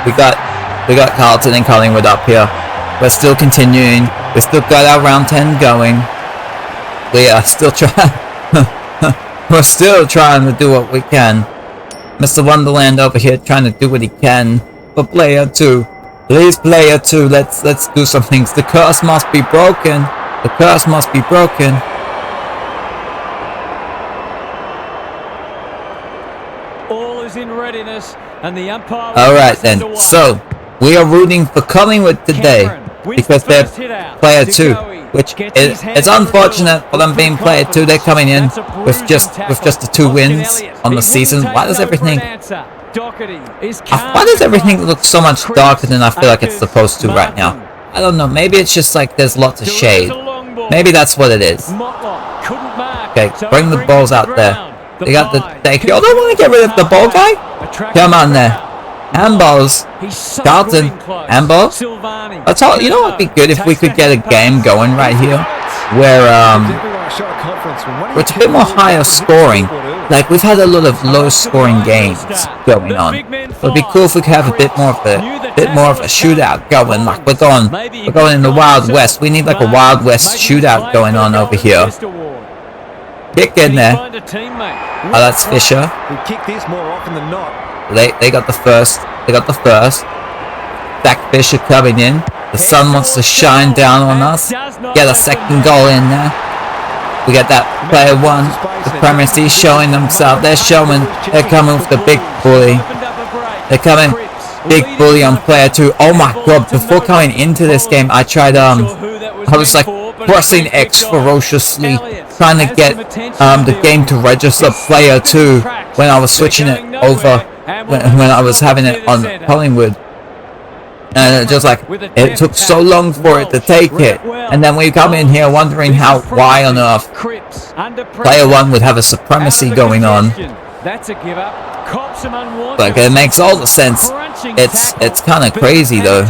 We got Carlton and Collingwood up here. We're still continuing. We still got our round 10 going. We are still trying. We're still trying to do what we can. Mr. Wonderland over here trying to do what he can. But player 2, please, player 2, let's do some things. The curse must be broken. The curse must be broken. All is in readiness, and the umpire. All right then. So we are rooting for Collingwood today because they're player 2, which it's unfortunate for them being player 2. They're coming in with just the 2 wins on the season. Why does everything look so much darker than I feel like it's supposed to right now? I don't know. Maybe it's just like there's lots of shade. Maybe that's what it is. Okay, bring the balls out there. They got the. They don't want to get rid of the ball guy. Come on there. Handballs. Carlton. Handballs. That's all. You know what would be good if we could get a game going right here, where it's a bit more higher scoring. Like we've had a lot of low scoring games going on. It'd be cool if we could have a bit more of a shootout going. Like we're going in the Wild West. We need like a Wild West shootout going on over here. Kick in there. Oh, that's Fisher. They got the first. They got the first. Zach Fisher coming in. The sun wants to shine down on us. Get a second goal in there. We got that player 1. The Premiership showing themselves. They're coming with the big bully. They're coming big bully on player 2. Oh my god, before coming into this game, I tried, I was like pressing X ferociously, trying to get the game to register player 2 when I was switching it over, when I was having it on Collingwood. And it just like, it took so long for it to take it. And then we come in here wondering why on earth player 1 would have a supremacy going on. Like, it makes all the sense. It's kind of crazy though,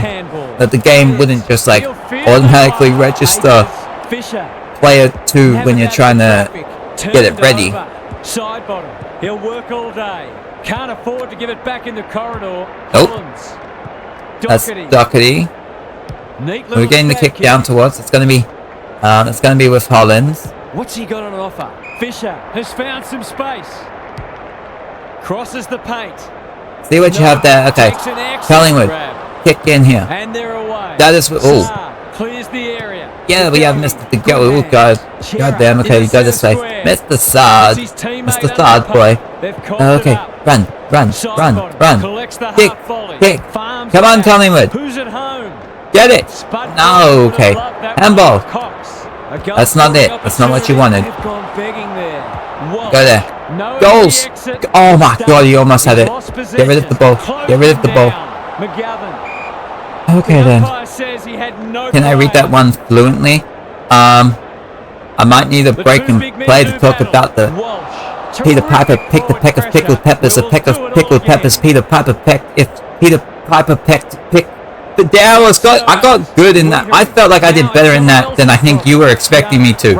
that the game wouldn't just like automatically register player 2 when you're trying to get it ready. Side bottom. He'll work all day. Can't afford to give it back in the corridor. Nope. That's Doherty. We're getting the kick down towards. It's gonna be with Hollins. What's he got on offer? Fisher has found some space. Crosses the paint. See what you have there. Okay. Collingwood. Kick in here. And they're away. That is clears the area. Yeah, we have Mr. to go. Oh god. God damn, okay, you go this way. Mr. Sard. Mr. Sard boy. Okay. Run. Kick. Come on, Collingwood. Who's at home? Get it. No, okay. Handball. That's not it. That's not what you wanted. Go there. Goals. Oh my god, he almost had it. Get rid of the ball. Get rid of the ball. Okay then. Can I read that one fluently? I might need a break and play to talk about the Peter Piper picked a peck of pickled peppers, a peck of pickled peppers. Peter Piper pecked. If Peter Piper picked the Dallas got. I got good in that. I felt like I did better in that than I think you were expecting me to.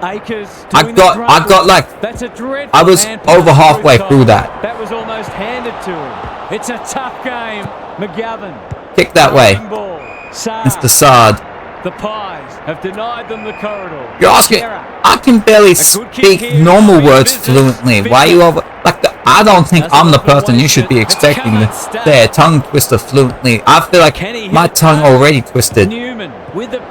I got like. I was over halfway through that. That was almost handed to him. It's a tough game, McGovern. Kick that way, Mr. Sard. The Pies have denied them the corridor. You're asking. I can barely speak normal words fluently. Why are you over? Like I don't think I'm the person you should be expecting to say a tongue twister fluently. I feel like my tongue already twisted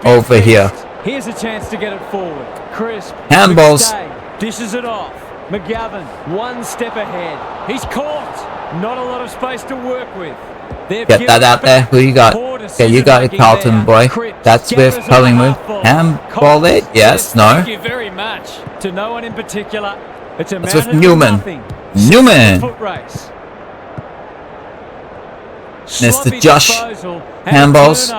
over here. Here's a chance to get it forward. Crisp. Handballs. Dishes it off. McGovern, one step ahead. He's caught. Not a lot of space to work with. Get that out there. Who you got? Okay, you got it, Carlton boy. That's with Collingwood. Handball it? Yes, no. Thank you very much. To no one in particular. It's with Newman. Newman. Mr. Josh. Handballs.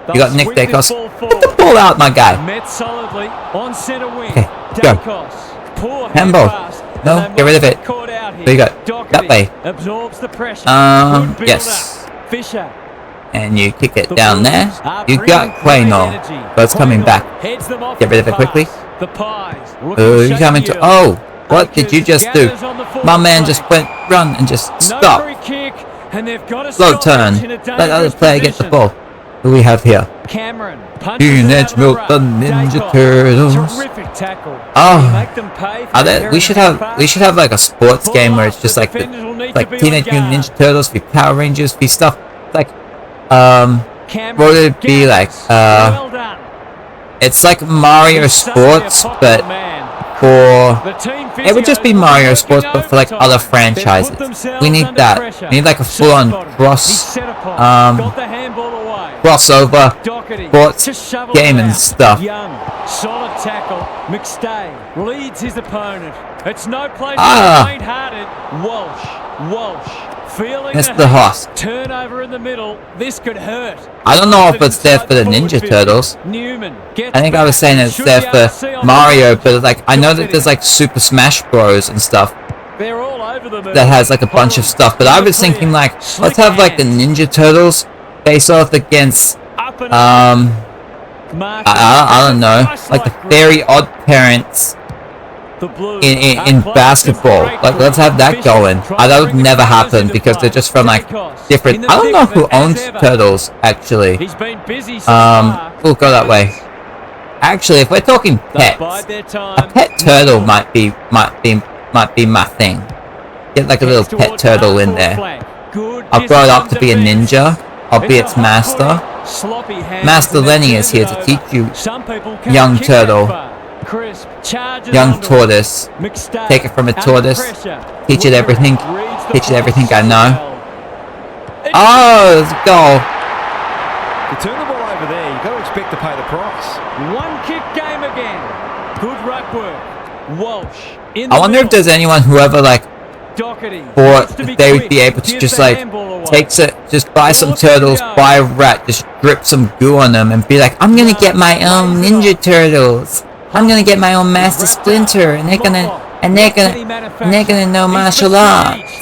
You got Nick Dacos. Get the ball out, my guy. Okay, go. Handball. No, get rid of it. There you go. That way. Yes. And you kick it down there. You got Quaynor. But it's coming back. Get rid of it quickly. You coming to... Oh, what did you just do? My man just went run and just stopped. And they've got to Slow turn. Let other player get the ball. Who do we have here? Cameron. Teenage Mutant Ninja Turtles. Terrific tackle. Oh, we should have like a sports game where it's just like Teenage Mutant Ninja Turtles v Power Rangers v stuff. Like, what would it be like? It's like Mario Sports, but it would just be Mario Sports, but for like other franchises. We need that. We need like a full-on crossover sports game and stuff. Solid tackle. McStay leads his opponent. It's no place for faint-hearted. Walsh. Feeling Mr. Hoss. Turnover in the middle. This could hurt. I don't know if it's there for the Ninja Turtles. I think I was saying it's there for Mario, but like I know that there's like Super Smash Bros and stuff that has like a bunch of stuff. But I was thinking like let's have like the Ninja Turtles face off against I don't know, like the Very Odd Parents in basketball. Like let's have that going. That would never happen because they're just from like different. I don't know who owns Turtles actually. We'll go that way. Actually, if we're talking pets, a pet turtle might be my thing. Get like a little pet turtle in there. I'll grow it up to be a ninja. I'll be its master. Master Lenny is here to teach you, young turtle. Young tortoise. Take it from a tortoise. Teach it everything. Teach it everything I know. Oh, it's a goal. To turn the ball over there, you've got to expect to pay the price. One kick game again. Good ruck work. Walsh. I wonder if there's anyone who ever like thought that they would be able to just like just buy some turtles, buy a rat, just drip some goo on them and be like, I'm gonna get my own Ninja Turtles. I'm gonna get my own Master Splinter, and they're gonna know martial arts.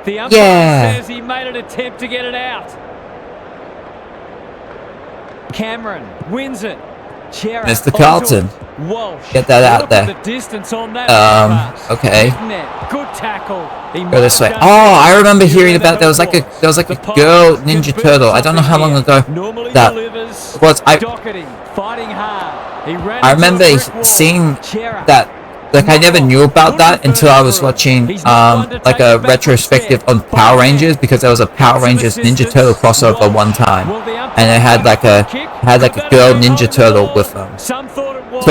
Yeah. Says he made an attempt to get it out. Cameron wins it. Mr. Carlton, get that out there. Okay. Good tackle. Go this way. Oh, I remember hearing about there was like a girl Ninja Turtle. I don't know how long ago that was. I remember seeing that. Like I never knew about that until I was watching like a retrospective on Power Rangers, because there was a Power Rangers Ninja Turtle crossover one time, and it had like a girl Ninja Turtle with them. So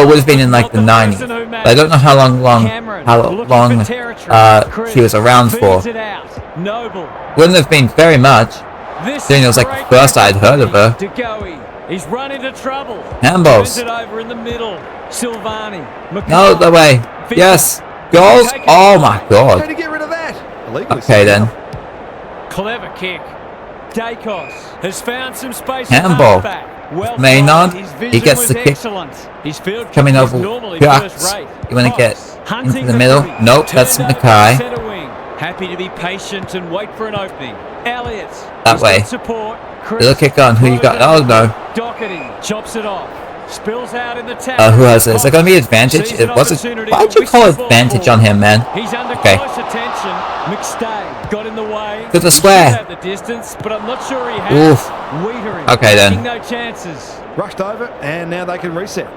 it would have been in like the 90s. But I don't know how long she was around for. Wouldn't have been very much. Seeing it was like the first I'd heard of her. He's run into trouble. Handballs. It over in the middle. Silvani. No, the way. Yes. Goals. Oh my god. To get rid of that. Okay then. Clever kick. Dacos has found some space. Handball. Well Maynard. He gets the kick. Coming over. Ducks. You want to get into the middle? Nope. That's Nakai. Happy to be patient and wait for an opening. Elliott. That way. Little kick on. Who you got? Oh no. Doherty chops it off. Spills out in the tackle. Who has it? Is it going to be advantage? It wasn't. Why'd you call advantage on him, man? He's under close attention. McStay got in the way. To the square. The distance, but I'm not sure he has. Oof. Okay then. No chances. Rushed over, and now they can reset.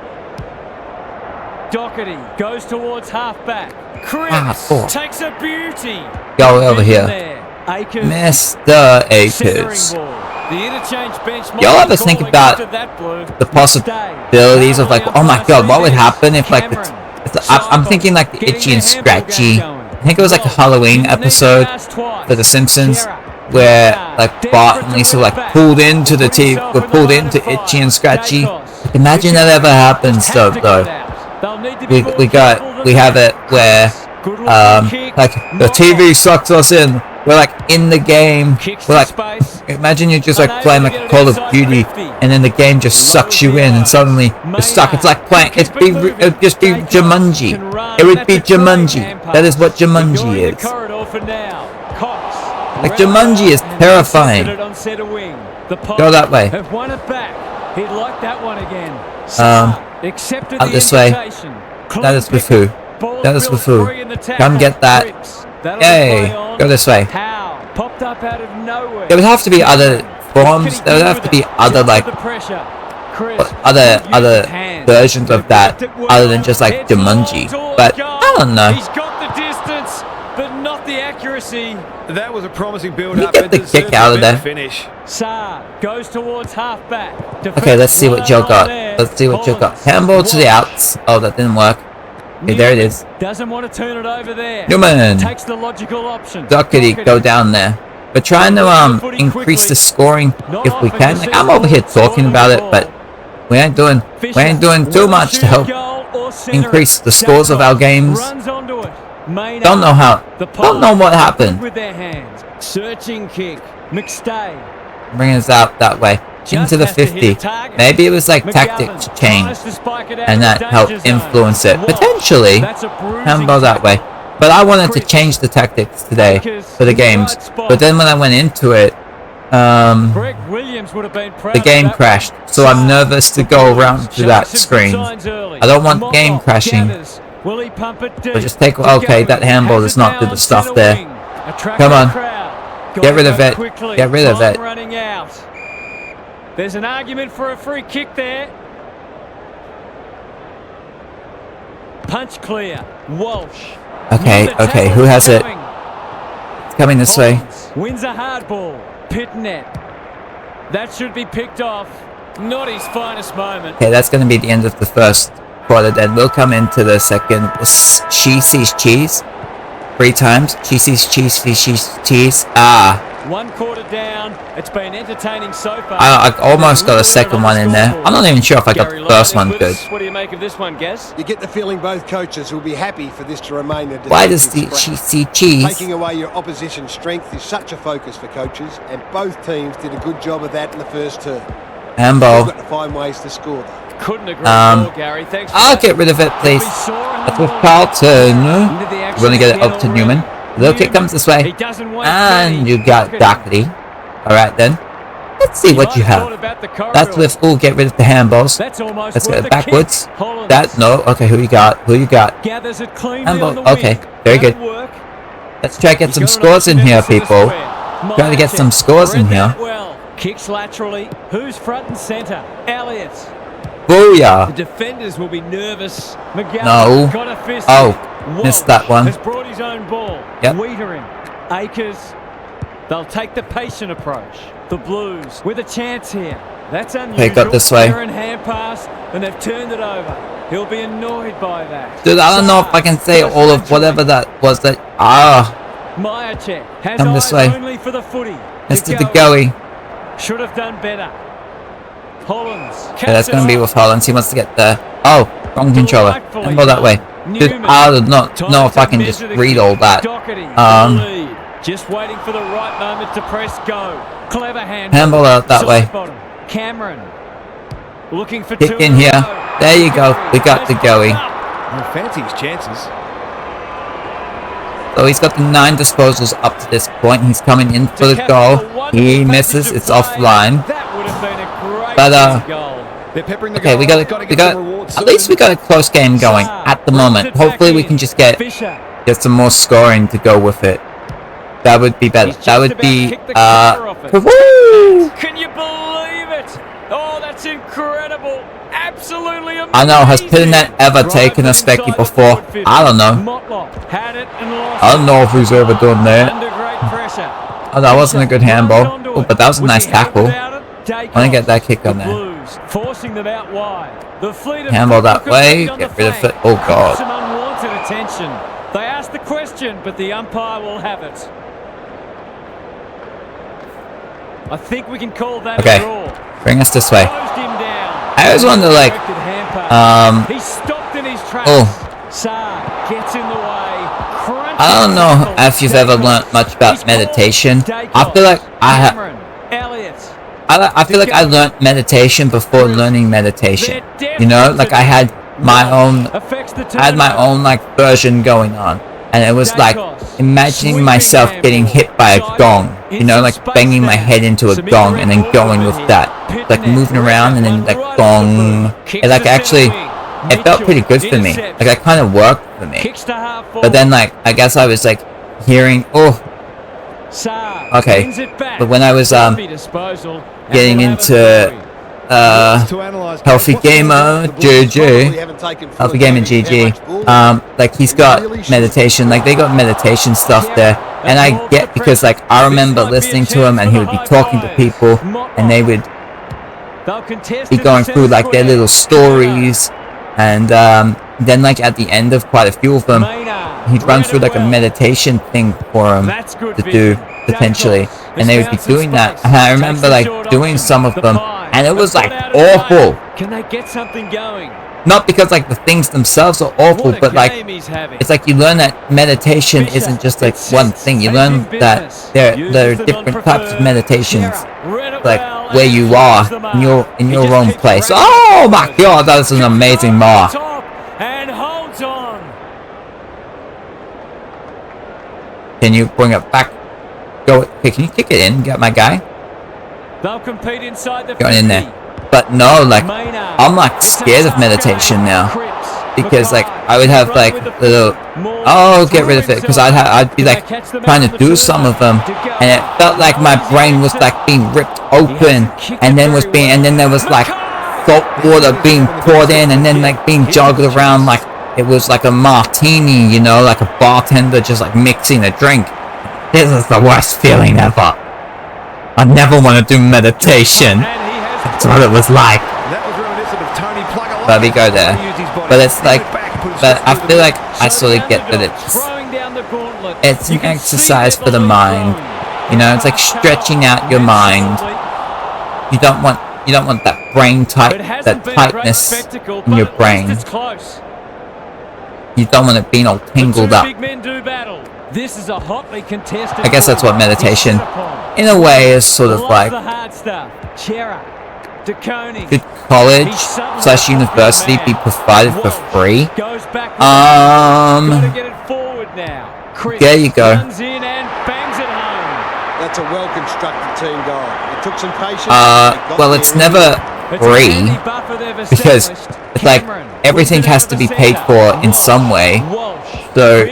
Doherty goes towards halfback. Chris takes a beauty. Go over here. Mr. Akers. Y'all ever think about the possibilities of like, oh my god, what would happen if like I'm thinking like the Itchy and Scratchy. I think it was like a Halloween episode for The Simpsons where like Bart and Lisa like pulled into Itchy and Scratchy. Imagine that ever happens though. We have it where like the TV sucks us in. We're like in the game. We're like, imagine you're just like playing like Call of Duty, and then the game just sucks you in, and suddenly you're stuck. It's like playing. It'd just be Jumanji. It would be Jumanji. That is what Jumanji is. Like Jumanji is terrifying. Go that way. Out this way. That is with who? That is with who? Come get that. Yay! Go this way. Popped up out of nowhere. There would have to be other forms. There would have to be other like other versions of that other than just like Jumanji. But I don't know. He's got the distance, but not the accuracy. That was a promising build Can up. you get the kick out of there? Finish. Saar goes towards halfback. Okay, let's see what Joe got. Let's see what Joe got. Handball to the outs. Oh, that didn't work. Okay, there it is. Doesn't want to turn it over there. Newman. Takes the logical option. Doherty, go down there. We're trying to increase the scoring if we can. Like, I'm over here talking about it, but we ain't doing too much to help increase the scores of our games. Don't know how. Don't know what happened. With their hands. Searching kick. McStay. Bring us out that way. Into the 50. Maybe it was like tactics change and that helped influence it. Potentially, handball that way. But I wanted to change the tactics today for the games. But then when I went into it, the game crashed. So I'm nervous to go around to that screen. I don't want game crashing. But just take. Okay, that handball does not do the stuff there. Come on. Get rid of it. Get rid of it. There's an argument for a free kick there. Punch clear. Walsh. Okay, who has it? It's coming this way. Wins a hard ball. Pitnet. That should be picked off. Not his finest moment. Okay, that's going to be the end of the first quarter. Then we'll come into the second. She sees cheese. 3 times. She sees cheese. She sees cheese. Ah. 1 quarter down. It's been entertaining so far. I almost got a second one in there. I'm not even sure if I got the first one good. What do you make of this one, Gaz? You get the feeling both coaches will be happy for this to remain a Why does she see cheese? Taking away your opposition's strength is such a focus for coaches, and both teams did a good job of that in the first term. Handball. You've got to find ways to score though. Couldn't agree more, Gary. Thanks for I'll that. get rid of it, please. That's with Carlton. We're going to get it up to Newman. Look, it comes this way. And you got Doherty. Alright then. Let's see what you have. That's with, get rid of the handballs. Let's get it backwards. That, no. Okay, who you got? Who you got? Handball. Okay, very good. Let's try to get some scores in here, people. Try to get some scores in here. Kicks laterally. Who's front and centre? Elliott. Booyah. The defenders will be nervous. No. Oh, missed that one. Has brought his own ball. Yep. Wiedering. Akers. They'll take the patient approach. The Blues with a chance here. That's unusual. Okay, got this way. They're in hand pass and they've turned it over. He'll be annoyed by that. Dude, I don't know if I can say all of whatever that was that. Myercheck has come this eyes way. only for the footy. Mr. De Goey. Should have done better. Hollins. Okay, that's going to be with Hollins. He wants to get the... Oh, wrong controller. And go that way. Dude, I do not know if I can just read all that. Just waiting for the right moment to press go. Clever hand. Handball out that way. Cameron. Looking for Kick in here. There you go. We got De Goey. Fancy his chances. So he's got the 9 disposals up to this point. He's coming in for the goal. He misses. It's offline. But okay, we got at least we got a close game going at the moment. Hopefully we can just get some more scoring to go with it. That would be better. That would be woo! Can you believe it? Oh, that's incredible. Absolutely amazing. I know, has Pitnet ever taken a specky before? I don't know. I don't know who's ever done that. Oh, that wasn't a good handball. Oh, but that was a nice tackle. I want to get that kick on there. Forcing them out wide. Handball that way. Get rid of it. Oh, God. Some unwanted attention. They asked the question, but the umpire will have it. I think we can call that a draw. Bring us this way. I always wonder, like, he stopped in his tracks. Gets in the way. I don't know if you've ever learnt much about meditation. I feel like I feel like I learnt meditation before learning meditation. You know, like I had my own like version going on, and it was like imagining myself getting hit by a gong. You know, like banging my head into a gong and then going with that, like moving around and then like gong. It like actually, it felt pretty good for me. Like that kind of worked for me. But then like I guess I was like hearing Okay, but when I was getting into Healthy Gamer, GG, Healthy Gamer GG, like he's got meditation, like they got meditation stuff there, and I get, because like I remember listening to him and he would be talking to people and they would be going through like their little stories, and then like at the end of quite a few of them he'd run through like a meditation thing for him to do potentially, and they would be doing that, and I remember like doing some of them and it was like awful. Can they get something going? Not because like the things themselves are awful, but like it's like you learn that meditation isn't just like one thing. You learn that there are different types of meditations, like where you are in your own place. Oh my god, that's an amazing mark. And holds on. Can you bring it back? Go. Okay, can you kick it in? Get my guy. They'll compete inside the Going in there. But no, like I'm like scared of meditation now, because like I would have like little, oh, get rid of it, because I'd be like trying to do some of them and it felt like my brain was like being ripped open, and then there was like salt water being poured in and then like being jogged around like it was like a martini, you know, like a bartender just like mixing a drink. This is the worst feeling ever. I never want to do meditation. That's what it was like. But we go there. But it's like, but I feel like I sort of get that it's an exercise for the mind. You know, it's like stretching out your mind. You don't want that brain that tightness in your brain. You don't want it being all tangled up. This is a hotly contested. I guess that's what meditation, in a way, is sort of like. Could college/university be provided for free? There you go. That's a well-constructed team goal. It took some patience. Well, it's never free, because it's like everything has to be paid for in some way. So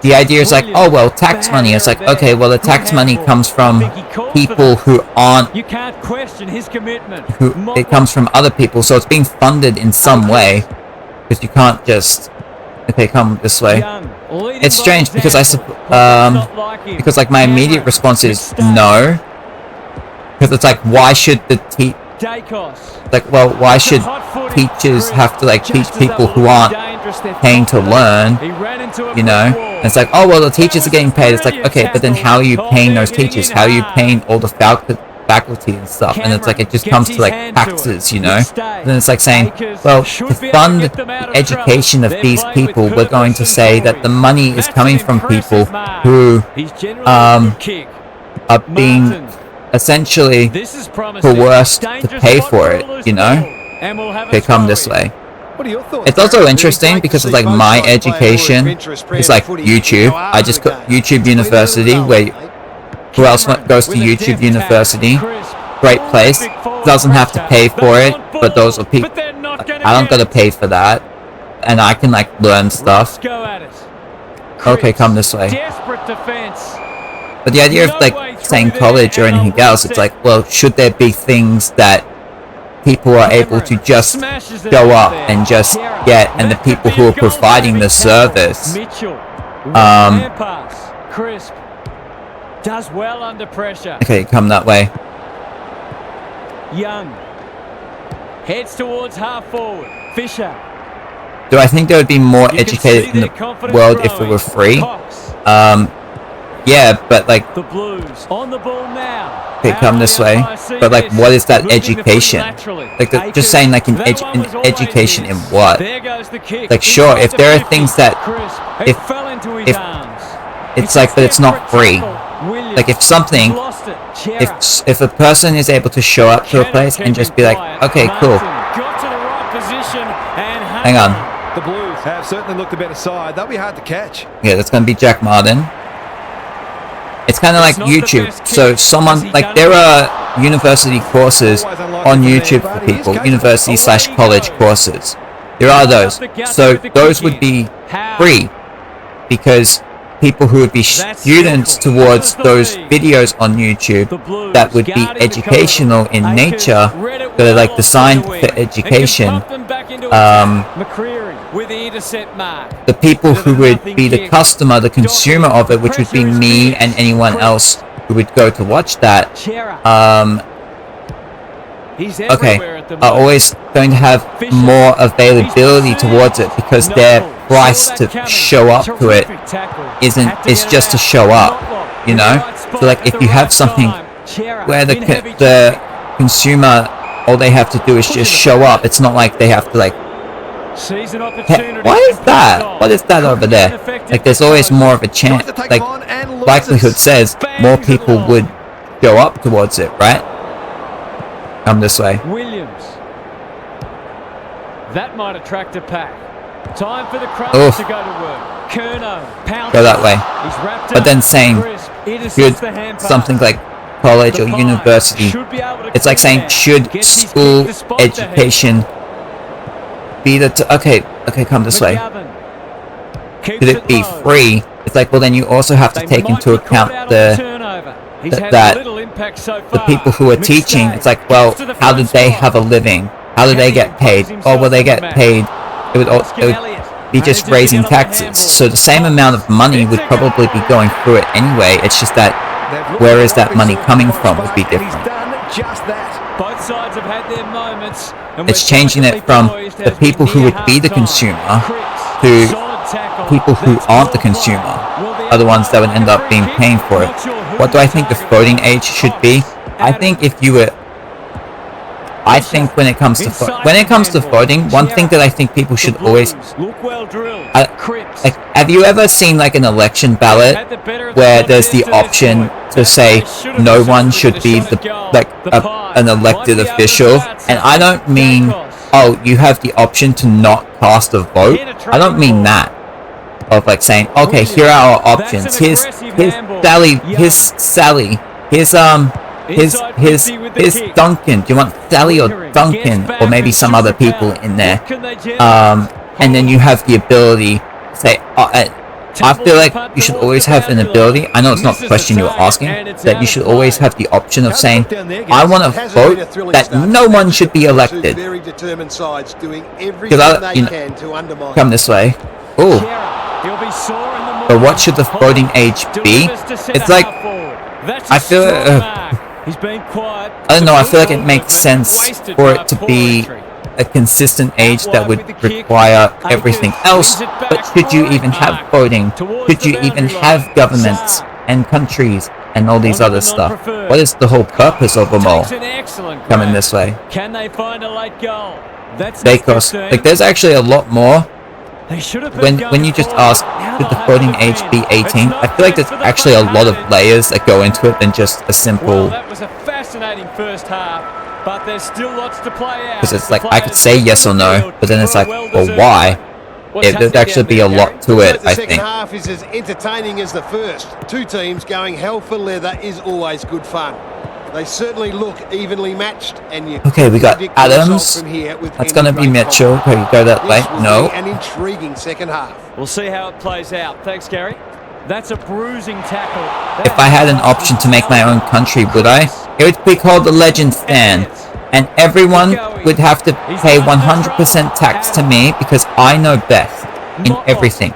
the idea is like, oh well, tax money. It's like, okay, well the tax money comes from people who aren't. You can't question his commitment. It comes from other people, so it's being funded in some way. Because you can't just, okay, come this way. It's strange because because like my immediate response is no. Because it's like, why should why should teachers have to like teach people who aren't paying to learn, you know? And it's like, oh well, the teachers are getting paid. It's like, okay, but then how are you paying those teachers? How are you paying all the faculty and stuff? And it's like, it just comes to like taxes, you know? And then it's like saying, well, to fund the education of these people, we're going to say that the money is coming from people who are being essentially coerced to pay for it, you know? They come this way. It's also interesting because it's like my education is like YouTube. I just got YouTube University, where who else goes to YouTube University? Great place. Doesn't have to pay for it, but those are people. I don't gotta pay for that, and I can like learn stuff. Okay, come this way. But the idea of like saying college or anything else, it's like, well, should there be things that people are able to just go up and just get, and the people who are providing the service does well under pressure. Okay, come that way. Young heads towards half forward. Fisher. Do I think there would be more educated in the world if it were free? Yeah, but like, the Blues on the ball now. Okay, come this way. But like, what is that education? Like, just saying like an education in what? Like, sure, if there are things that if it's like, but it's not free. Like, if something, if a person is able to show up to a place and just be like, okay, cool. Hang on. The Blues have certainly looked the better side. They'll be hard to catch. Yeah, that's gonna be Jack Martin. It's kind of like YouTube. So someone, like, there are university courses on YouTube for people, university/college courses. There are those. So those would be free, because people who would be students towards those videos on YouTube that would be educational in nature, so they're like designed for education. The people who would be the customer, the consumer of it, which would be me and anyone else who would go to watch that, okay, are always going to have more availability towards it because their price to show up to it is just to show up, you know? So like if you have something where the consumer, all they have to do is just show up, it's not like they have to like, why is that? What is that over there? Like there's always more of a chance, like likelihood says more people would show up towards it, right? Come this way. Williams. That might attract a pack. Time for the crowd to go to work. Kerno, go that way. But then saying should something like college or university, it's like saying should school education be the okay, come this way. Should it be free? It's like, well then you also have to take into account the people who are teaching. It's like, well, how did they have a living? How do they get paid? Oh, well, they get paid. It would be just raising taxes. So the same amount of money would probably be going through it anyway. It's just that where is that money coming from would be different. Both sides have had their moments. It's changing it from the people who would be the consumer to people who aren't the consumer are the ones that would end up being paying for it. What do I think the voting age should be? I think if you were, I think when it comes to voting, one thing that I think people should always, like, have you ever seen like an election ballot where there's the option to say no one should be an elected official? And I don't mean, oh, you have the option to not cast a vote. I don't mean that. Of like saying, okay, here are our options. Here's Sally. Here's Duncan. Do you want Sally or Duncan, or maybe some other people in there? And then you have the ability to say, I feel like you should always have an ability. I know it's not the question you were asking, that you should always have the option of saying, I want to vote that no one should be elected. Come this way. Ooh. But what should the voting age be? It's like, I feel, I don't know, I feel like it makes sense for it to be a consistent age that would require everything else. But should you even have voting? Should you even have governments and countries and all these other stuff? What is the whole purpose of them all? Coming this way. Can they find a late goal? Because, like, there's actually a lot more. When you just ask, should the voting age be 18? I feel like there's actually a lot of layers that go into it than just a simple... Well, that was a fascinating first half, but there's still lots to play out. Because it's like, I could say yes or no, but then it's like, well, why? There'd actually be a lot to it, I think. The second half is as entertaining as the first. Two teams going hell for leather is always good fun. They certainly look evenly matched, and you okay, we got Adams. That's going to be Mitchell. Okay, you go that way. No. An intriguing second half. We'll see how it plays out. Thanks, Gary. That's a bruising tackle. If I had an option to make my own country, would I? It would be called the Legend Stand, and everyone would have to pay 100% tax to me because I know best in everything.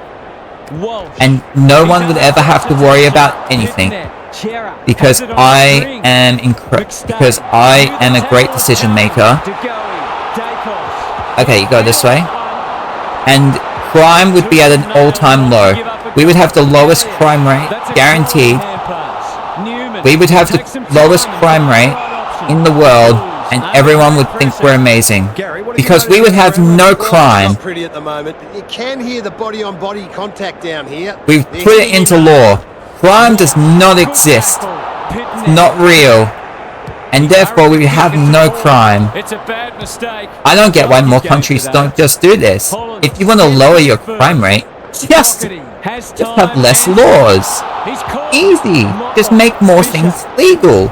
And no one would ever have to worry about anything. Because I am a great decision maker. Okay, you go this way. And crime would be at an all-time low. We would have the lowest crime rate, guaranteed. We would have the lowest crime rate in the world, and everyone would think we're amazing. Because we would have no crime. Pretty at the moment, but you can hear the body-on-body contact down here. We've put it into law. Crime does not exist. It's not real. And therefore we have no crime. It's a bad mistake. I don't get why more countries don't just do this. If you want to lower your crime rate, just have less laws. Easy. Just make more things legal.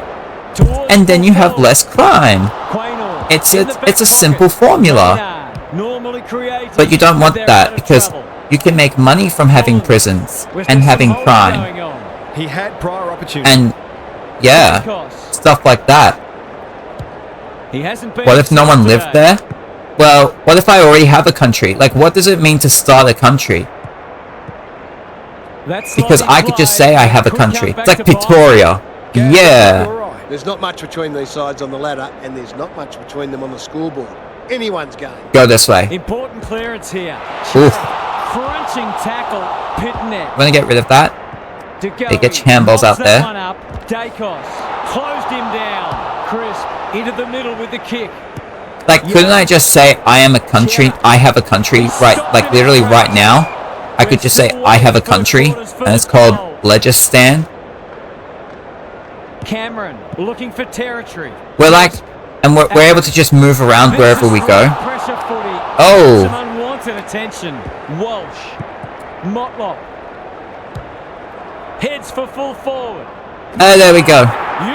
And then you have less crime. It's a simple formula. But you don't want that because you can make money from having prisons and having crime. He had prior opportunity. And, yeah, stuff like that. What if no one lived there? Well, what if I already have a country? Like, what does it mean to start a country? Because I could just say I have a country. It's like Victoria. Yeah. There's not much between these sides on the ladder, and there's not much between them on the scoreboard. Anyone's game. Go this way. Important clearance here. Oof. Crunching tackle. Pitnet. I'm gonna get rid of that. They get handballs out there. Dacos closed him down. Crisp into the middle with the kick. Like, couldn't I just say I am a country? I have a country right, like literally right now. I could just say I have a country, and it's called Legistan. Cameron looking for territory. We're like, and we're able to just move around wherever we go. Oh. Some unwanted attention. Walsh. Motlop. Heads for full forward. Oh, there we go.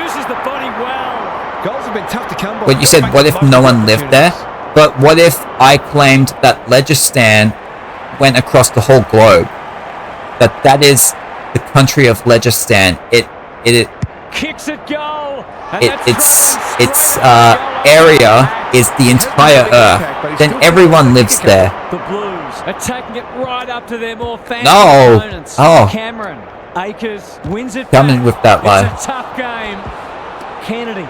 Uses the body well. Goals have been tough to come by. But you said, what if no one lived there? But what if I claimed that Legistan went across the whole globe? That is the country of Legistan. It kicks it goal. its area is the entire Earth. Then everyone lives there. The Blues are taking it right up to their more fancy opponents. Oh. Cameron Akers wins it. Coming with that line. It's a tough game. Kennedy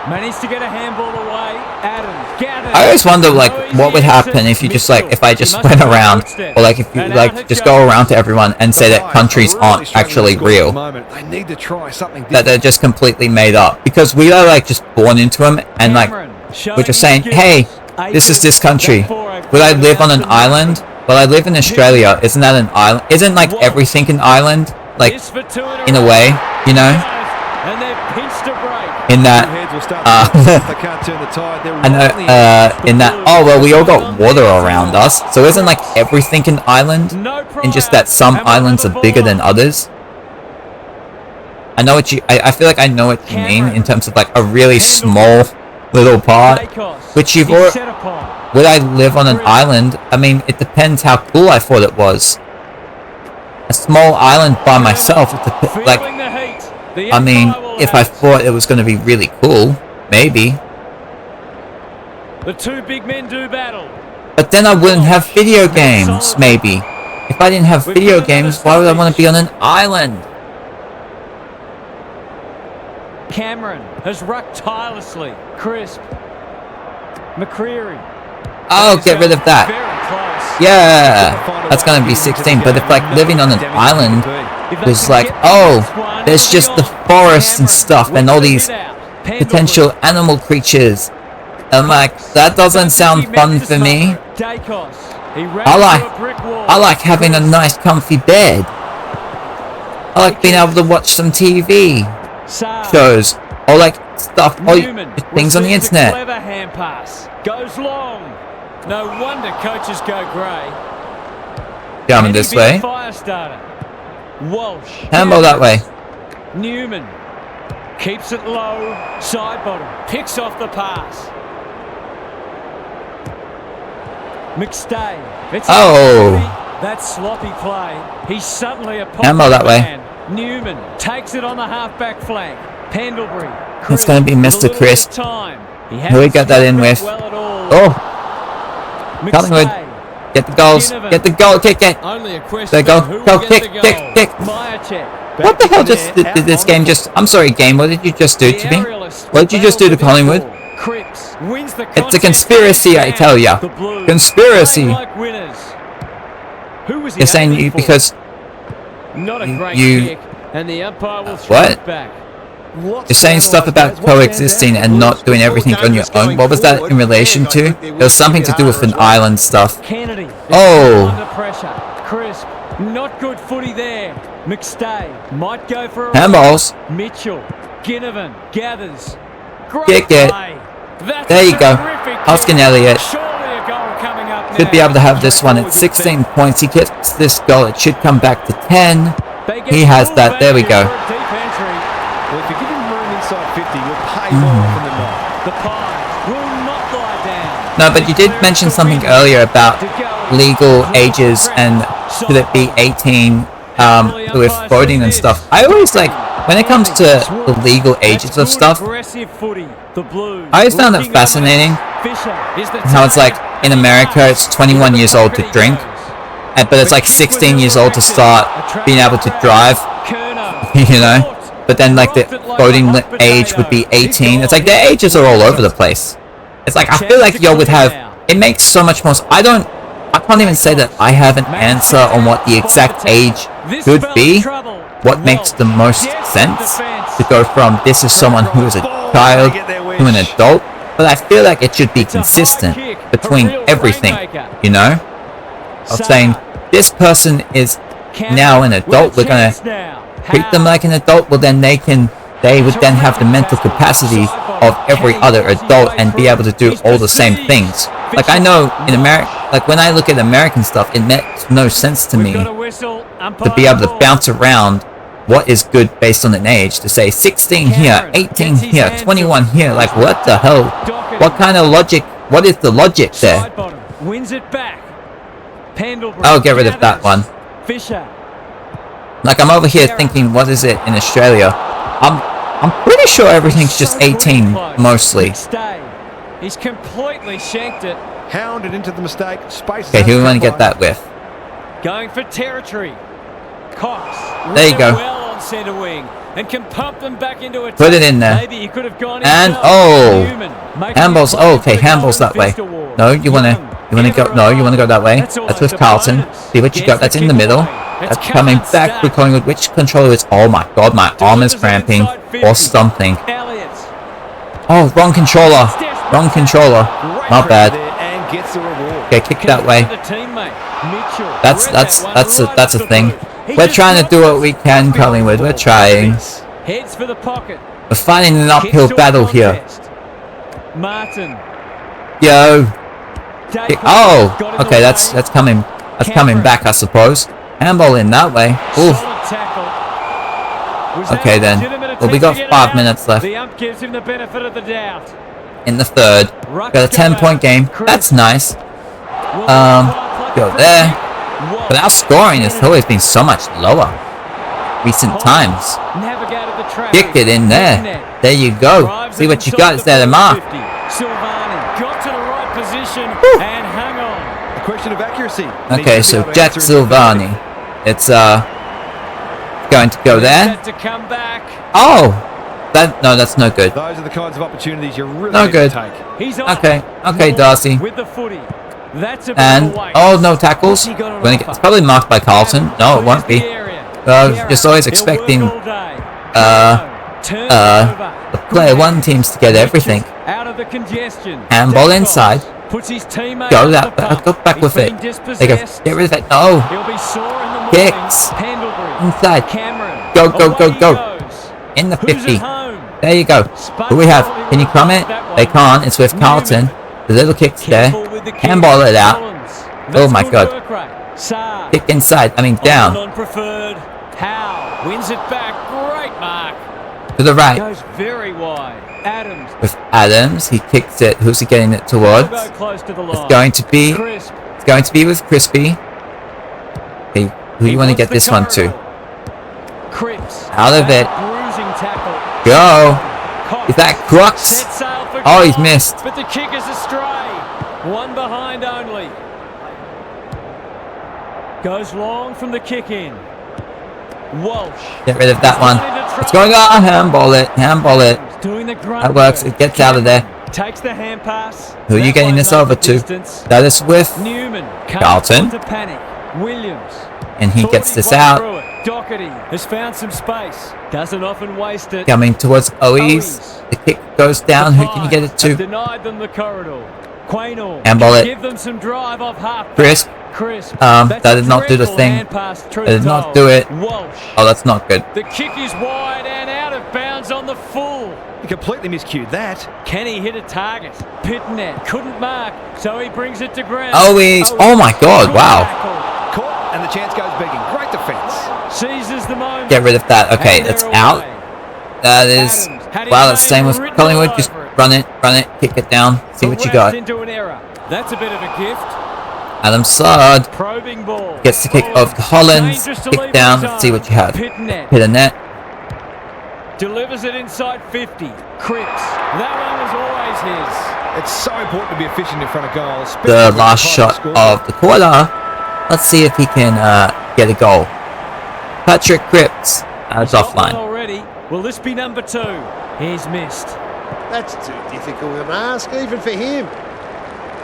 managed to get a handball away. Adams gathers. I always wonder, like, what would happen if you just, like, if I just went around, or like if you like just go around to everyone and say that countries aren't actually real, They need to try something that they're just completely made up, because we are like just born into them, and like we're just saying, hey, this is this country. Would I live on an island? Well, I live in Australia. Isn't that an island? Isn't like everything an island? Like, in a way, you know? And they've pinched a break. In that, in that, oh, well, we all got water around us. So isn't like everything an island? And just that some islands are bigger than others? I know what I feel like I know what you mean in terms of like a really small little part. Which you've already, would I live on an island? I mean, it depends how cool I thought it was. A small island by myself, like, I mean, if I thought it was going to be really cool, maybe. The two big men do battle. But then I wouldn't have video games, maybe. If I didn't have video games, why would I want to be on an island? Cameron has rucked tirelessly. Crisp. McCreary. Oh, get rid of that. Yeah, that's going to be 16. But if like living on an island was like, oh, there's just the forest and stuff and all these potential animal creatures. I'm like, that doesn't sound fun for me. I like having a nice comfy bed. I like being able to watch some TV shows or like stuff, or things on the internet. Clever hand pass goes long. No wonder coaches go grey. Coming this way. Fire starter. Walsh. Handball that way. Newman keeps it low. Side bottom. Picks off the pass. McStay. That sloppy play. He's suddenly a handball that way. Man. Newman takes it on the half-back flank. Pendlebury. It's going to be Mr. Crisp. Who we got that in with? Oh! Collingwood. Get the goals. Get the goal. Kick it. There go. Go. Kick. What the hell just did this game just... I'm sorry, game. What did you just do to me? What did you just do to Collingwood? It's a conspiracy, I tell ya. Conspiracy. You're saying you because... What? You're saying stuff about coexisting and not doing everything on your own. What was that in relation to? It was something to do with an island stuff. Oh. Crisp. Not good footy there. McStay might go for a handballs. Mitchell. Ginnivan gathers. Kick it. There you go. Oscar Elliott should be able to have this one at 16 points. He gets this goal. It should come back to 10. He has that. There we go. Well, if you give him room inside 50, you'll pay more often than not. The Pies will not lie down. No, but you did mention something earlier about legal ages and should it be 18 with voting and stuff. I always like, when it comes to the legal ages of stuff, I always found it fascinating how it's like in America it's 21 years old to drink, but it's like 16 years old to start being able to drive, you know, but then like the voting age would be 18. It's like their ages are all over the place. It's like, I feel like y'all would have, it makes so much more, I can't even say that I have an answer on what the exact age could be. What makes the most sense to go from this is someone who is a child to an adult, but I feel like it should be consistent between everything, you know? Of saying, this person is now an adult, we're gonna treat them like an adult, well then they would then have the mental capacity of every other adult and be able to do all the same things. Like I know in America, like when I look at American stuff, it makes no sense to me to be able to bounce around what is good based on an age, to say 16 here, 18 here, 21 here, like what the hell? What kind of logic, what is the logic there? I'll get rid of that one. Like I'm over here thinking, what is it in Australia? I'm pretty sure everything's just 18 mostly. He's completely shanked it. Hounded into the mistake. Space. Okay, who do we want to get that with? Going for territory. Cox. There you go. Well on centre wing and can pump them back into a. Put it in there. Maybe he could have gone and handballs. Oh, okay, handballs that way. No, you wanna go. No, you wanna go that way. That's with Carlton. See what you got. That's in the middle. That's coming back with Collingwood. Which controller is? Oh my god, my arm is cramping or something. Oh, wrong controller. Wrong controller. Not bad. Okay, kick that way. That's a thing. We're trying to do what we can, Collingwood. We're trying. We're fighting an uphill battle here. Yo. Oh, okay, that's coming. That's coming back, I suppose. Handball in that way. Oof. Okay then. Well, we got 5 minutes left. In the third. Got a 10-point game. That's nice. Go there. But our scoring has always been so much lower. Recent times. Kick it in there. There you go. See what you got. Is there the mark? And hang on. A question of accuracy. Okay, so Jack Silvani. It's going to go there. Oh, no, that's no good. Those are the kinds of opportunities you really no good. Take. Okay, Darcy. And oh, no tackles. It's probably marked by Carlton. No, it won't be. Just always expecting the player one teams to get everything. Handball inside. Go back with it. They go, get rid of it. No. Kicks. Inside. Go. In the 50. There you go. Who we have? Can you comment? They can't. It's with Carlton. The little kick's there. Handball it out. Oh my god. Kick inside. I mean down. Wins it back. Great mark. To the right. Goes very wide. Adams. With Adams, he kicks it. Who's he getting it towards? It's going to be with Crispy. Okay, who do you want to get this one to? Out of it. Go. Is that Crux? Oh, he's missed. But the kick is astray. One behind only. Goes long from the kick in. Walsh. Get rid of that one. It's going on. Handball it. That works. It gets out of there. Takes the hand pass. Who are you getting this over to? That is with Carlton. Williams. And he gets this out. Doherty has found some space. Doesn't often waste it. Coming towards Owies. The kick goes down. Who can you get it to? Denied them the corridor. Handball it. Give them some drive off half. Crisp. That did not do the thing. That did not do it. Oh, that's not good. The kick is wide and out of bounds on the full. He completely miscued that. Can he hit a target? Pitnet couldn't mark, so he brings it to ground. Always. Oh my god, wow. Caught, and the chance goes begging. Great defense. Seizes the moment. Get rid of that. Okay, that's out. That is... Wow, that's the same with Collingwood. Just Run it, kick it down. See what you got. Into an error. That's a bit of a gift. Adam Sard Probing ball. gets the kick over to Hollands. Kick down. Let's see what you have. Hit a net. Delivers it inside 50. Cripps. That one was always his. It's so important to be efficient in front of goals. The last shot of the quarter. Let's see if he can get a goal. Patrick Cripps. It's offline. Already. Will this be number 2? He's missed. That's too difficult an ask, even for him.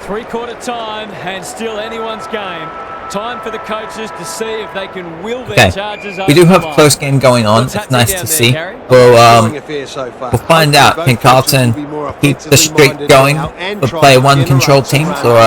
3/4 time and still anyone's game. Time for the coaches to see if they can will their charges over. We do have a close game going on. It's nice to see. We'll find out. Can Carlton keep the streak going for player 1 control teams, or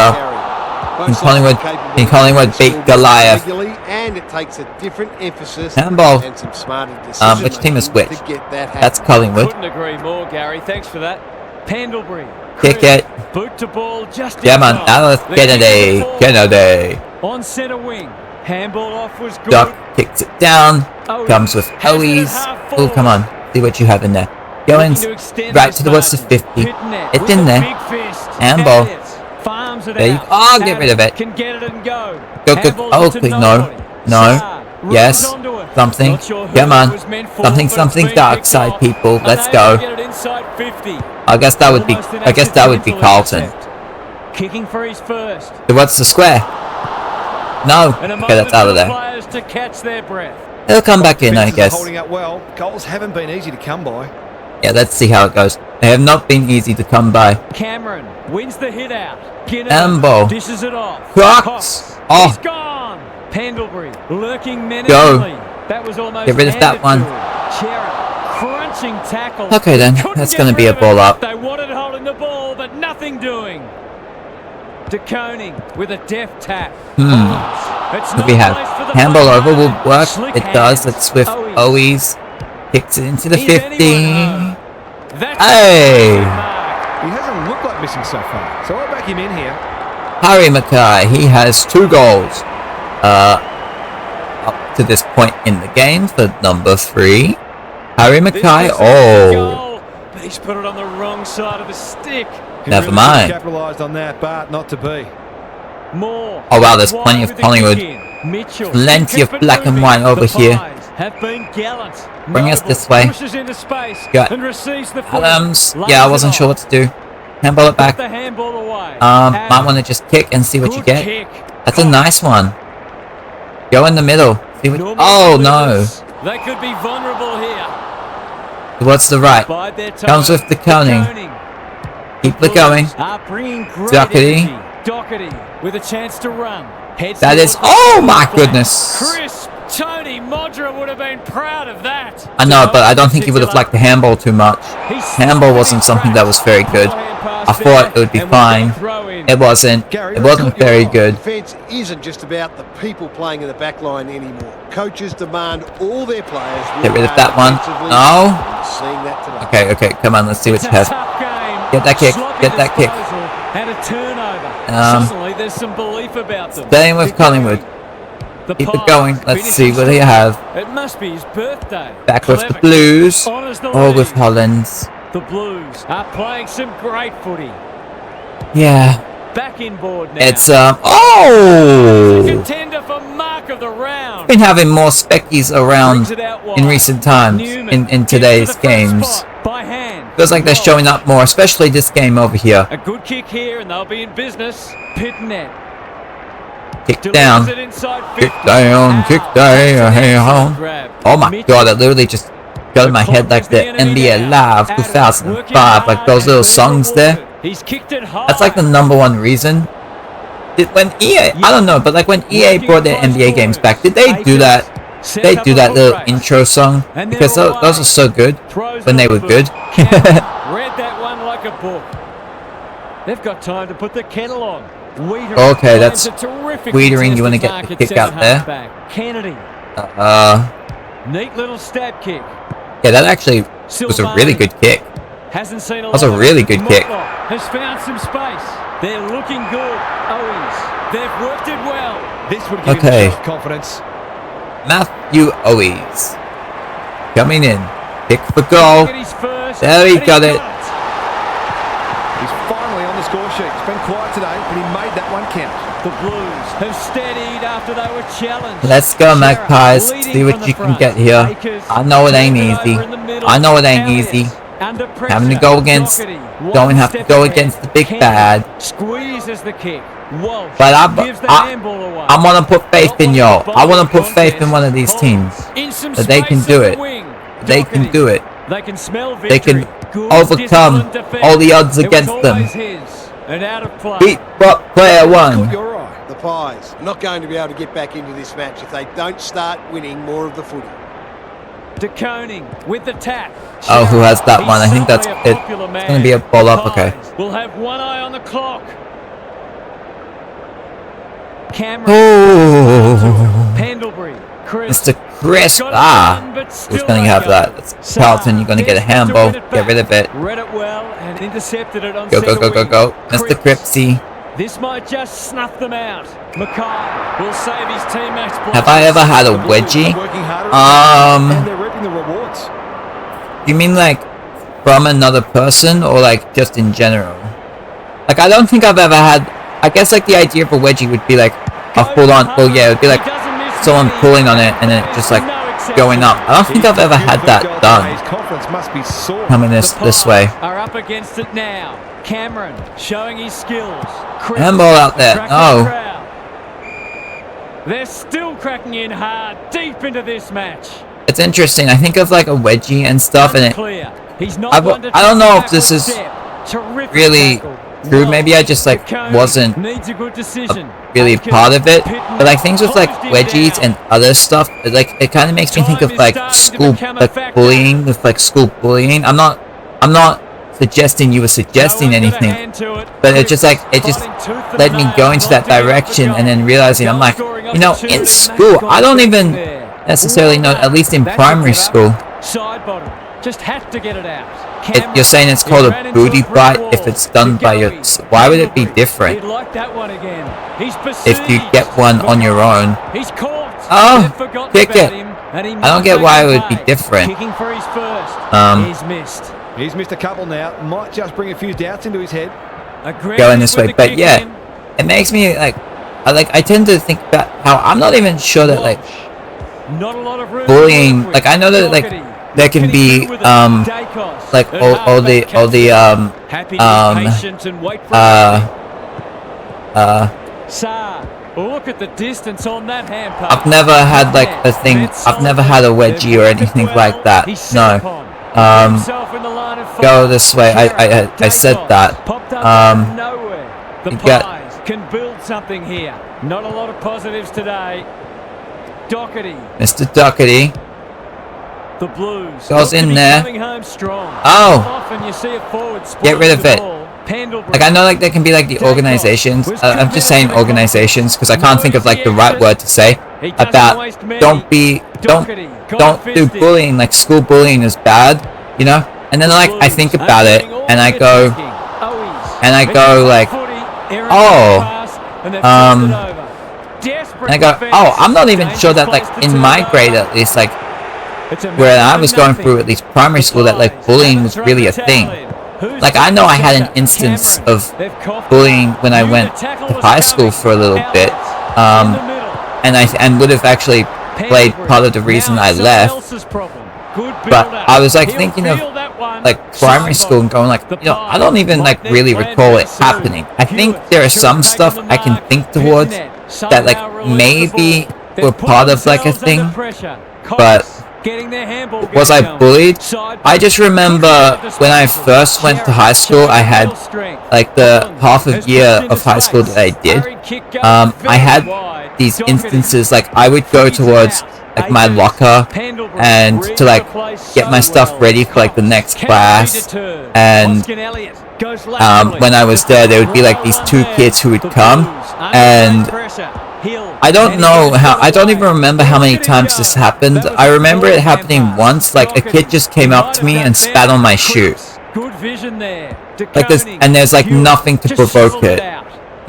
can Collingwood beat Goliath? And it takes a different emphasis Handball. and some smarter decision Which team is which? to get that That's happening. Collingwood. Couldn't agree more, Gary. Thanks for that. Pendlebury. Kick it. Boot to ball just Yeah, man. Alice Kennedy. On centre wing. Handball off was good. Duck kicks it down. Comes with Owies. Oh, come on. See what you have in there. Going right towards the 50. It's in there. Handball. There you go. Oh, get rid of it. Can get it and go. Good. Oh, please, no. Yes. Something. Come on. Something dark side, people. Let's go. I guess that would be Carlton. Kicking for his first. What's the square? No. Okay, that's out of there. To catch their breath. He'll come back in, I guess. Holding up well. Goals haven't been easy to come by. Yeah, let's see how it goes. They have not been easy to come by. Cameron wins the hit out. Ambo. Dishes it off. Cox. Oh. He's gone. Pendlebury lurking menacingly. That was almost get rid of that one. Crunching tackle. Okay then, that's going to be a ball up. They wanted holding the ball, but nothing doing. De Koning with a deft tap. What do we have? Handball over will work. It does. Let's with Owies. Kicks it into the 50. Hey! He hasn't looked like missing so far, so I'll back him in here. Harry Mackay, he has 2 goals up to this point in the game for number 3. Harry Mackay, oh. But he's put it on the wrong side of the stick. Never mind. Capitalised on that, but not to be. More. Oh wow, there's plenty of Collingwood. Plenty of black and white over here. Have been gallant. Bring us this way. Got Adams. Yeah, I wasn't sure what to do. Handball it back. Might want to just kick and see what you get. That's a nice one. Go in the middle. See what. Oh no. They could be vulnerable here. Towards the right. Comes with the Koning. Keep it going. Doherty with a chance to run. That is. Oh my goodness. Crisp. Tony Modra would have been proud of that. I know, but I don't think he would have liked the handball too much. Handball wasn't something that was very good. I thought it would be fine. It wasn't. It wasn't very good. Defence isn't just about the people playing in the back line anymore. Coaches demand all their players. Get rid of that one. No. Seeing that today. Okay. Come on. Let's see what you have. Get that kick. Get that kick. And a turnover. Suddenly there's some belief about them. Staying with Collingwood. Keep it going. Let's see what they have. It must be his birthday. Back with the Blues. Or with Hollands. The Blues are playing some great footy. Yeah. Back in board now. It's oh! Contender for mark of the round. Been having more speckies around in recent times in today's games. By hand. Feels like they're showing up more, especially this game over here. A good kick here and they'll be in business. Pitnet. Kick down. Kick down. Oh my god, it literally just got in my head like the NBA Live 2005, like those little songs there. That's like the #1 reason. When EA, I don't know, but like when EA brought their NBA games back, did they do that? They do that little intro song? Because those are so good when they were good. Read that one like a book. They've got time to put the kettle on. Okay, that's Wiedering. You want to get the kick out there? Kennedy. Neat little stab kick. Yeah, that actually was a really good kick. Hasn't seen a that was a really good kick. Has found some space. They're looking good. Owies. They've worked it well. This would give him confidence. Matthew Owies coming in. Pick for goal. There he got it. score sheet. It's been quiet today, but he made that one count. The Blues have steadied after they were challenged. Let's go, Magpies. See what you can get here. I know it ain't easy. I know it ain't easy. Having to go against, don't have to go against the big bad. Squeezes the kick. Walsh But I want to put faith in y'all. I want to put faith in one of these teams that they can do it. They can do it. They can smell They victory. can overcome all the odds against them. And out of play. Beat up player Caught 1. your eye. The Pies are not going to be able to get back into this match if they don't start winning more of the footy. De Koning with the tap. Oh, who has that He's one? I think that's certainly it. a popular It's going to be a man. ball The up. Okay. Pies will have one eye on the clock. Cameron. Oh, Pendlebury. Chris. Mr. Crisp. Who's going to have that? That's Carlton. You're going to get a handball. Get rid of it. Read it well and intercepted it on Go, go, go, go, go. Mr. Cripsy. This might just snuff them out. Mackay will save his teammates. Have I ever had a wedgie? Working harder and they're reaping the rewards. You mean like from another person or like just in general? Like I don't think I've ever had. I guess like the idea of a wedgie would be like a full on. Well, yeah, it would be like someone pulling on it and then it just like going up. I don't think I've ever had that done. His confidence must be sore. Coming this way. Are up against it now. Cameron showing his skills. Chris Handball out there. cracking No. the crowd. They're still cracking in hard, deep into this match. It's interesting. I think of like a wedgie and stuff, and it. Clear. He's not I one to don't know take if this a is step. Terrific really tackle. true. Maybe I just like Koenig wasn't needs a good decision. really Atkins, part of it. Pittman But like things with like closed him wedgies down. and other stuff, it kind of makes me think of like school like bullying with like school bullying. I'm not suggesting you were suggesting No one got a anything, hand to it. but it just led me go into that direction, and then realizing I'm like, you know, in school I don't even necessarily know, at least in primary school. Side bottom. Just had to get it out. You're saying it's called a booty bite if it's done by your. Why would it be different He'd like that one again. He's if you besieged. get one on your own? He's caught. Oh, They've forgotten kick about it. him, and he I don't might get make why a it would be play. different. Kicking for his first. He's missed. He's missed a couple now. Might just bring a few doubts into his head. Going this way, but yeah, it makes me like I tend to think about how I'm not even sure that like Not a lot of room bullying, to work like I know that like with. there can be Dacos. like all the Happy to be patient and wait for Saar, look at the distance on that hand pass. I've never had like a thing. I've never had a wedgie or anything like that. No. Go this way. I said that. The you get- Pies can build something here. Not a lot of positives today. Doherty, Mr. Doherty. the Blues. Goes in there. Coming home strong. Oh. Often you see a forward Get rid of spoil the it. ball. Pendlebury. Like I know like there can be like the organizations. I'm just saying organizations because I can't think of like the right word to say about. Don't do bullying. Like school bullying is bad, you know. And then like I think about it and I go like, oh, and I go, oh, I'm not even sure that like in my grade at least like where I was going through at least primary school that like bullying was really a thing. Like I know I had an instance of bullying when I went to high school for a little bit, and would have actually played part of the reason I left. But I was like thinking of like primary school and going like, you know, I don't even like really recall it happening. I think there is some stuff I can think towards that like maybe were part of like a thing, but was I bullied? I just remember when I first went to high school, I had like the half a year of high school that I did. I had these instances like I would go towards like my locker and to like get my stuff ready for like the next class, and when I was there would be like these two kids who would come, and I don't know how, I don't even remember how many times this happened. I remember it happening once, like a kid just came up to me and spat on my shoe. Like this, and there's like nothing to provoke it,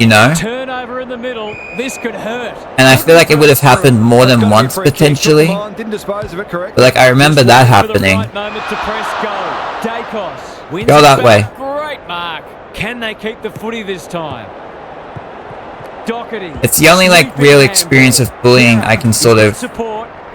you know? Turnover in the middle. This could hurt. And I feel like it would have happened more than once potentially. But like I remember that happening. Go that way. Great mark. Can they keep the footy this time? Doherty. It's the only like real experience of bullying I can sort of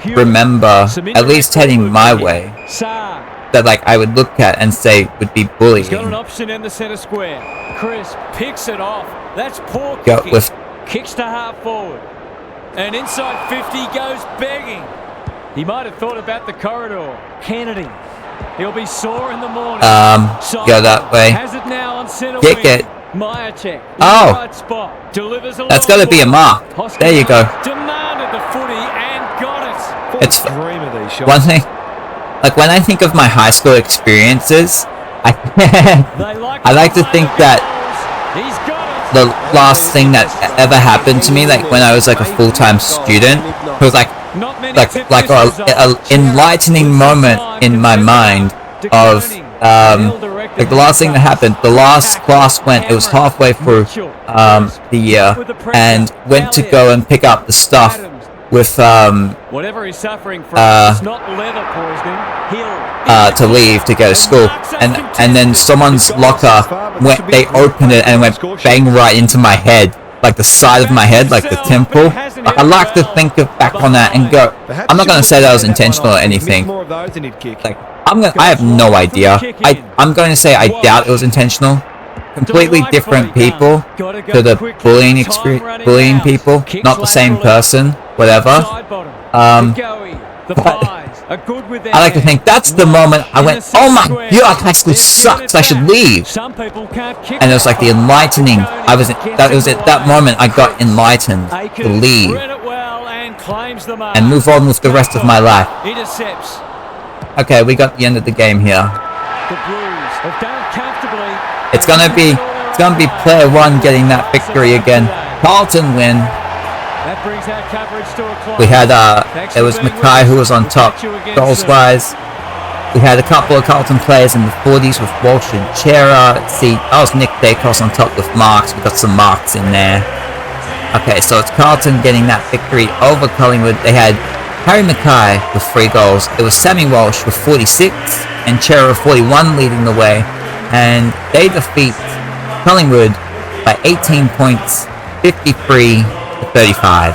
remember, at least heading my way, that like I would look at and say would be bullying. He's got an option in the centre square. Chris picks it off. That's poor Go kicking. with Kicks to half forward. And inside 50 goes begging. He might have thought about the corridor. Kennedy. He'll be sore in the morning. Go that way. Has it now on centre Kick wing. it. Myercheck. Oh. Right spot. Delivers a That's long got to be a ball. mark. There you go. Demanded the footy and got it. It's Dream of these shots. one thing. Like when I think of my high school experiences, I like to think that He's got it. the last thing that ever happened to me, like when I was like a full-time student, was like Not many like tip like this a result. enlightening moment in my mind of like the last thing that happened. The last class went. It was halfway through the year, and went to go and pick up the stuff with Whatever he's suffering from, it's not leather poisoning. to leave to go to school, and then someone's locker went. They opened it and went bang right into my head, like the side of my head, like the temple. Like, I like to think of back on that and go. I'm not gonna say that was intentional or anything. Like I have no idea. I'm going to say I doubt it was intentional. Completely different people to the bullying experience, bullying people, not the same person, whatever. I like to think that's the moment I went, oh my god, high school sucks, I should leave. And it was like the enlightening, that was at that moment I got enlightened to leave and move on with the rest of my life. Okay, we got the end of the game here. It's gonna be player one getting that victory again. Carlton win. That brings our coverage to a close. We had it was Mackay who was on top goals wise. We had a couple of Carlton players in the 40s with Walsh and Chera. Let's see, that was Nick Dacos on top with marks. We got some marks in there. Okay, so it's Carlton getting that victory over Collingwood. They had Harry Mackay with 3 goals. It was Sammy Walsh with 46 and Chera with 41 leading the way. And they defeat Collingwood by 18 points, 53 to 35.